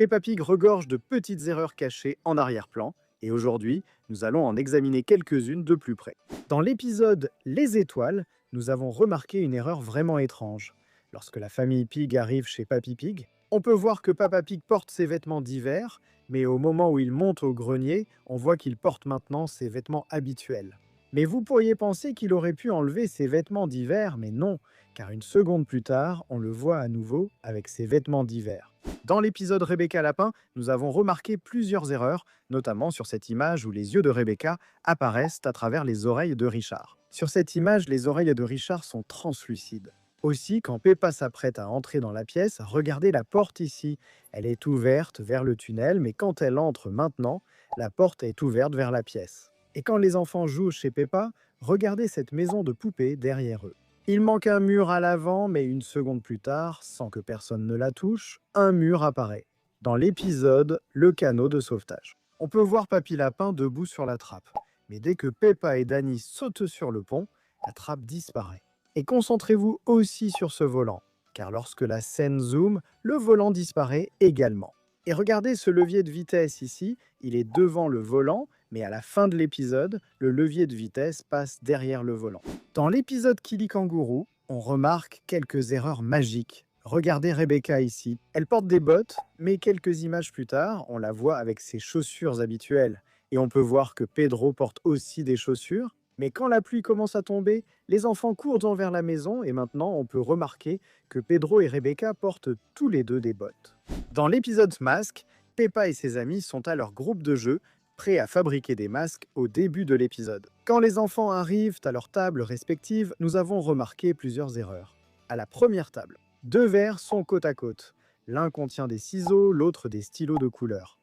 Peppa Pig regorge de petites erreurs cachées en arrière-plan, et aujourd'hui, nous allons en examiner quelques-unes de plus près. Dans l'épisode Les étoiles, nous avons remarqué une erreur vraiment étrange. Lorsque la famille Pig arrive chez Papy Pig, on peut voir que Papa Pig porte ses vêtements d'hiver, mais au moment où il monte au grenier, on voit qu'il porte maintenant ses vêtements habituels. Mais vous pourriez penser qu'il aurait pu enlever ses vêtements d'hiver, mais non, car une seconde plus tard, on le voit à nouveau avec ses vêtements d'hiver. Dans l'épisode Rebecca Lapin, nous avons remarqué plusieurs erreurs, notamment sur cette image où les yeux de Rebecca apparaissent à travers les oreilles de Richard. Sur cette image, les oreilles de Richard sont translucides. Aussi, quand Peppa s'apprête à entrer dans la pièce, regardez la porte ici. Elle est ouverte vers le tunnel, mais quand elle entre maintenant, la porte est ouverte vers la pièce. Et quand les enfants jouent chez Peppa, regardez cette maison de poupées derrière eux. Il manque un mur à l'avant, mais une seconde plus tard, sans que personne ne la touche, un mur apparaît. Dans l'épisode Le canot de sauvetage. On peut voir Papy Lapin debout sur la trappe. Mais dès que Peppa et Danny sautent sur le pont, la trappe disparaît. Et concentrez-vous aussi sur ce volant, car lorsque la scène zoome, le volant disparaît également. Et regardez ce levier de vitesse ici, il est devant le volant, mais à la fin de l'épisode, le levier de vitesse passe derrière le volant. Dans l'épisode Kili Kangourou, on remarque quelques erreurs magiques. Regardez Rebecca ici. Elle porte des bottes, mais quelques images plus tard, on la voit avec ses chaussures habituelles. Et on peut voir que Pedro porte aussi des chaussures. Mais quand la pluie commence à tomber, les enfants courent vers la maison et maintenant on peut remarquer que Pedro et Rebecca portent tous les deux des bottes. Dans l'épisode Masque, Peppa et ses amis sont à leur groupe de jeu, prêts à fabriquer des masques au début de l'épisode. Quand les enfants arrivent à leur table respective, nous avons remarqué plusieurs erreurs. À la première table, deux verres sont côte à côte. L'un contient des ciseaux, l'autre des stylos de couleur.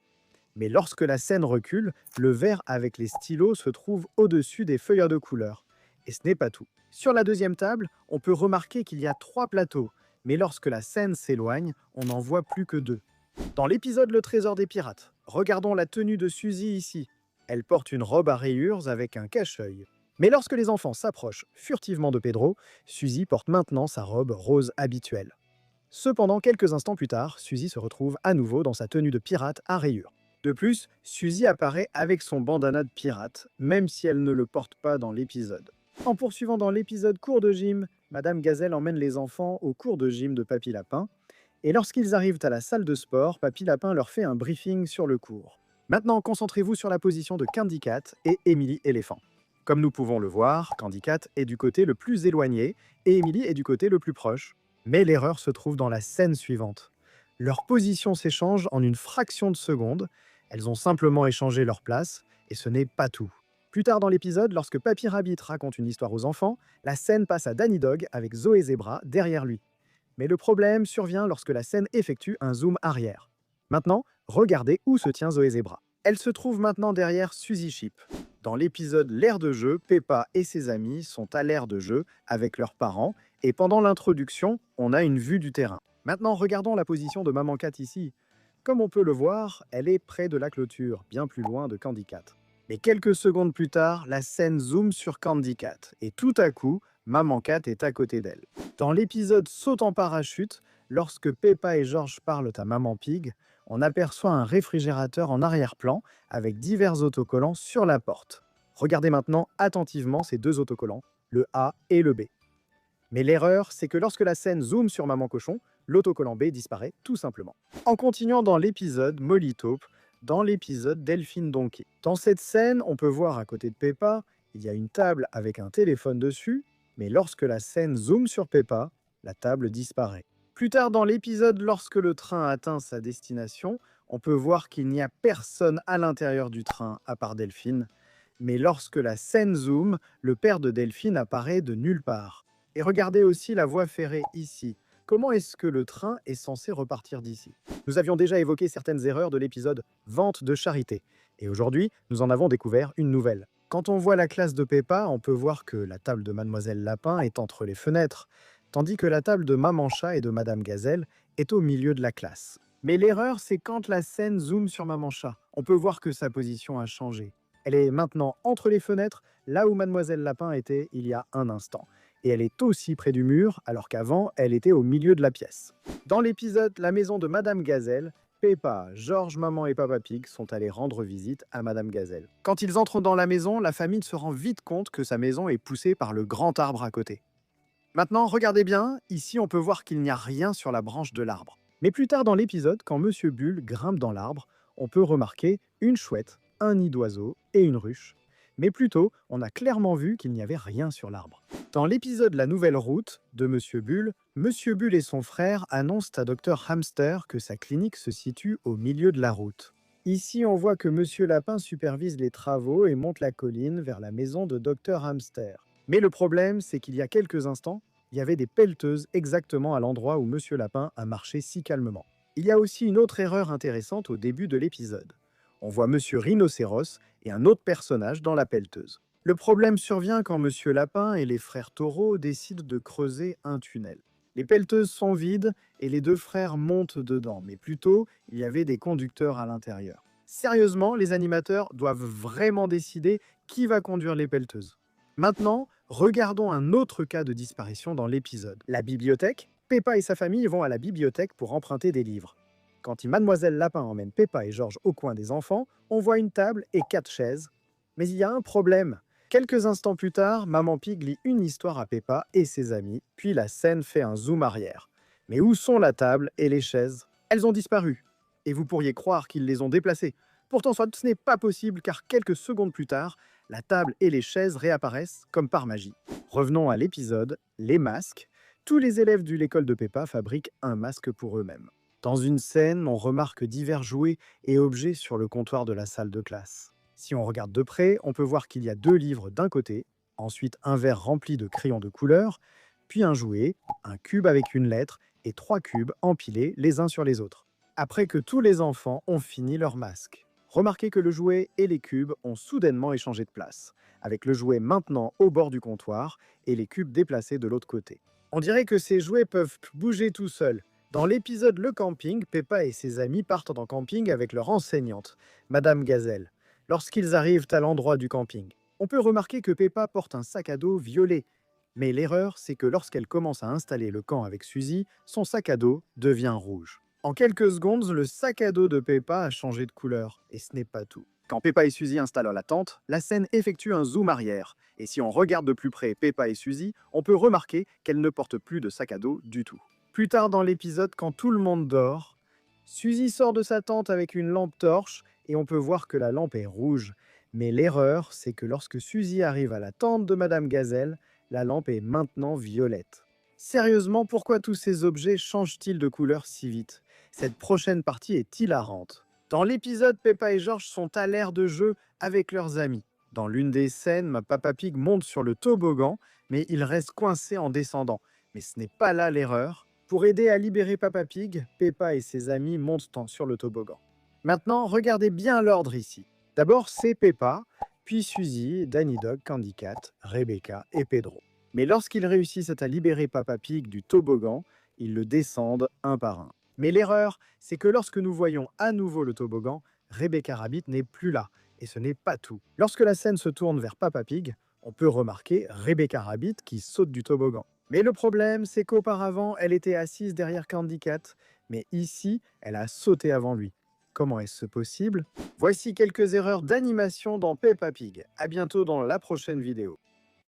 Mais lorsque la scène recule, le verre avec les stylos se trouve au-dessus des feuilles de couleur. Et ce n'est pas tout. Sur la deuxième table, on peut remarquer qu'il y a 3 plateaux, mais lorsque la scène s'éloigne, on n'en voit plus que 2. Dans l'épisode Le Trésor des Pirates, regardons la tenue de Suzy ici. Elle porte une robe à rayures avec un cache-œil. Mais lorsque les enfants s'approchent furtivement de Pedro, Suzy porte maintenant sa robe rose habituelle. Cependant, quelques instants plus tard, Suzy se retrouve à nouveau dans sa tenue de pirate à rayures. De plus, Suzy apparaît avec son bandana de pirate, même si elle ne le porte pas dans l'épisode. En poursuivant dans l'épisode cours de gym, Madame Gazelle emmène les enfants au cours de gym de Papy Lapin, et lorsqu'ils arrivent à la salle de sport, Papy Lapin leur fait un briefing sur le cours. Maintenant, concentrez-vous sur la position de Candy Cat et Emily Éléphant. Comme nous pouvons le voir, Candy Cat est du côté le plus éloigné et Emily est du côté le plus proche. Mais l'erreur se trouve dans la scène suivante. Leurs positions s'échangent en une fraction de seconde. Elles ont simplement échangé leur place, et ce n'est pas tout. Plus tard dans l'épisode, lorsque Papy Rabbit raconte une histoire aux enfants, la scène passe à Danny Dog avec Zoé Zebra derrière lui. Mais le problème survient lorsque la scène effectue un zoom arrière. Maintenant, regardez où se tient Zoé Zebra. Elle se trouve maintenant derrière Suzy Sheep. Dans l'épisode L'aire de jeu, Peppa et ses amis sont à l'aire de jeu avec leurs parents, et pendant l'introduction, on a une vue du terrain. Maintenant, regardons la position de Maman Cat ici. Comme on peut le voir, elle est près de la clôture, bien plus loin de Candy Cat. Mais quelques secondes plus tard, la scène zoome sur Candy Cat, et tout à coup, Maman Cat est à côté d'elle. Dans l'épisode Saut en parachute, lorsque Peppa et George parlent à Maman Pig, on aperçoit un réfrigérateur en arrière-plan avec divers autocollants sur la porte. Regardez maintenant attentivement ces deux autocollants, le A et le B. Mais l'erreur, c'est que lorsque la scène zoome sur Maman Cochon, l'autocollant B disparaît tout simplement. En continuant dans l'épisode Molly Taupe, dans l'épisode Delphine Donkey. Dans cette scène, on peut voir à côté de Peppa, il y a une table avec un téléphone dessus, mais lorsque la scène zoome sur Peppa, la table disparaît. Plus tard dans l'épisode, lorsque le train atteint sa destination, on peut voir qu'il n'y a personne à l'intérieur du train à part Delphine. Mais lorsque la scène zoome, le père de Delphine apparaît de nulle part. Et regardez aussi la voie ferrée ici. Comment est-ce que le train est censé repartir d'ici? Nous avions déjà évoqué certaines erreurs de l'épisode Vente de charité. Et aujourd'hui, nous en avons découvert une nouvelle. Quand on voit la classe de Peppa, on peut voir que la table de Mademoiselle Lapin est entre les fenêtres, tandis que la table de Maman Chat et de Madame Gazelle est au milieu de la classe. Mais l'erreur, c'est quand la scène zoome sur Maman Chat. On peut voir que sa position a changé. Elle est maintenant entre les fenêtres, là où Mademoiselle Lapin était il y a un instant. Et elle est aussi près du mur, alors qu'avant, elle était au milieu de la pièce. Dans l'épisode La maison de Madame Gazelle, Peppa, George, maman et Papa Pig sont allés rendre visite à Madame Gazelle. Quand ils entrent dans la maison, la famille se rend vite compte que sa maison est poussée par le grand arbre à côté. Maintenant, regardez bien, ici on peut voir qu'il n'y a rien sur la branche de l'arbre. Mais plus tard dans l'épisode, quand Monsieur Bull grimpe dans l'arbre, on peut remarquer une chouette, un nid d'oiseau et une ruche. Mais plutôt, on a clairement vu qu'il n'y avait rien sur l'arbre. Dans l'épisode La Nouvelle Route de Monsieur Bull et son frère annoncent à Dr Hamster que sa clinique se situe au milieu de la route. Ici, on voit que Monsieur Lapin supervise les travaux et monte la colline vers la maison de Dr Hamster. Mais le problème, c'est qu'il y a quelques instants, il y avait des pelleteuses exactement à l'endroit où Monsieur Lapin a marché si calmement. Il y a aussi une autre erreur intéressante au début de l'épisode. On voit Monsieur Rhinocéros et un autre personnage dans la pelleteuse. Le problème survient quand Monsieur Lapin et les frères Taureaux décident de creuser un tunnel. Les pelleteuses sont vides et les deux frères montent dedans, mais plutôt, il y avait des conducteurs à l'intérieur. Sérieusement, les animateurs doivent vraiment décider qui va conduire les pelleteuses. Maintenant, regardons un autre cas de disparition dans l'épisode. La bibliothèque. Peppa et sa famille vont à la bibliothèque pour emprunter des livres. Quand Mademoiselle Lapin emmène Peppa et George au coin des enfants, on voit une table et 4 chaises. Mais il y a un problème. Quelques instants plus tard, Maman Pig lit une histoire à Peppa et ses amis, puis la scène fait un zoom arrière. Mais où sont la table et les chaises? Elles ont disparu. Et vous pourriez croire qu'ils les ont déplacées. Pourtant, ce n'est pas possible car quelques secondes plus tard, la table et les chaises réapparaissent comme par magie. Revenons à l'épisode, les masques. Tous les élèves de l'école de Peppa fabriquent un masque pour eux-mêmes. Dans une scène, on remarque divers jouets et objets sur le comptoir de la salle de classe. Si on regarde de près, on peut voir qu'il y a 2 livres d'un côté, ensuite un verre rempli de crayons de couleur, puis un jouet, un cube avec une lettre et 3 cubes empilés les uns sur les autres. Après que tous les enfants ont fini leur masque. Remarquez que le jouet et les cubes ont soudainement échangé de place, avec le jouet maintenant au bord du comptoir et les cubes déplacés de l'autre côté. On dirait que ces jouets peuvent bouger tout seuls. Dans l'épisode Le Camping, Peppa et ses amis partent en camping avec leur enseignante, Madame Gazelle. Lorsqu'ils arrivent à l'endroit du camping, on peut remarquer que Peppa porte un sac à dos violet. Mais l'erreur, c'est que lorsqu'elle commence à installer le camp avec Suzy, son sac à dos devient rouge. En quelques secondes, le sac à dos de Peppa a changé de couleur. Et ce n'est pas tout. Quand Peppa et Suzy installent la tente, la scène effectue un zoom arrière. Et si on regarde de plus près Peppa et Suzy, on peut remarquer qu'elles ne portent plus de sac à dos du tout. Plus tard dans l'épisode, quand tout le monde dort, Suzy sort de sa tente avec une lampe torche et on peut voir que la lampe est rouge. Mais l'erreur, c'est que lorsque Suzy arrive à la tente de Madame Gazelle, la lampe est maintenant violette. Sérieusement, pourquoi tous ces objets changent-ils de couleur si vite? Cette prochaine partie est hilarante. Dans l'épisode, Peppa et George sont à l'aire de jeu avec leurs amis. Dans l'une des scènes, Papa Pig monte sur le toboggan, mais il reste coincé en descendant. Mais ce n'est pas là l'erreur. Pour aider à libérer Papa Pig, Peppa et ses amis montent sur le toboggan. Maintenant, regardez bien l'ordre ici. D'abord, c'est Peppa, puis Suzy, Danny Dog, Candy Cat, Rebecca et Pedro. Mais lorsqu'ils réussissent à libérer Papa Pig du toboggan, ils le descendent un par un. Mais l'erreur, c'est que lorsque nous voyons à nouveau le toboggan, Rebecca Rabbit n'est plus là. Et ce n'est pas tout. Lorsque la scène se tourne vers Papa Pig, on peut remarquer Rebecca Rabbit qui saute du toboggan. Mais le problème, c'est qu'auparavant, elle était assise derrière Candy Cat, mais ici, elle a sauté avant lui. Comment est-ce possible? Voici quelques erreurs d'animation dans Peppa Pig. À bientôt dans la prochaine vidéo.